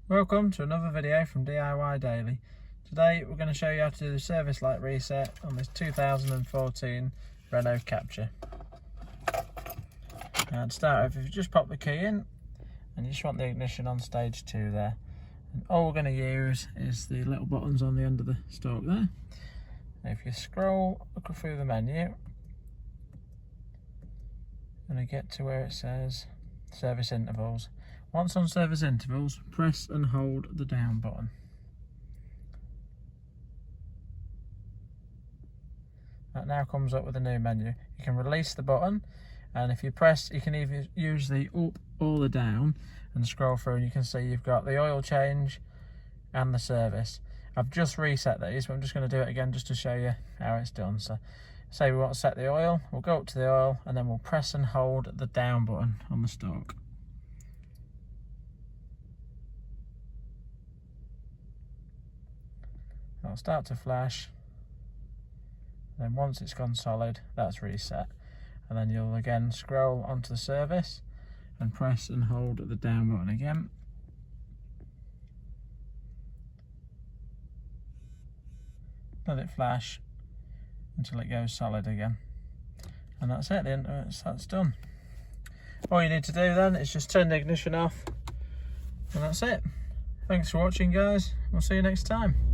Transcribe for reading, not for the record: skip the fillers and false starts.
Welcome to another video from DIY Daily. Today we're going to show you how to do the service light reset on this 2014 Renault Capture. And to start with, if you just pop the key in and you just want the ignition on stage 2 there. And all we're going to use is the little buttons on the end of the stalk there. And if you scroll through the menu, you're going to get to where it says service intervals. Once on service intervals, press and hold the down button. That now comes up with a new menu. You can release the button, and if you press, you can either use the up or the down and scroll through, and you can see you've got the oil change and the service. I've just reset these, but I'm just going to do it again just to show you how it's done. So say we want to set the oil, we'll go up to the oil and then we'll press and hold the down button on the stalk. It'll start to flash, and then once it's gone solid, that's reset. And then you'll again scroll onto the service and press and hold the down button again. Let it flash until it goes solid again. And that's it, that's done. All you need to do then is just turn the ignition off, and that's it. Thanks for watching, guys. We'll see you next time.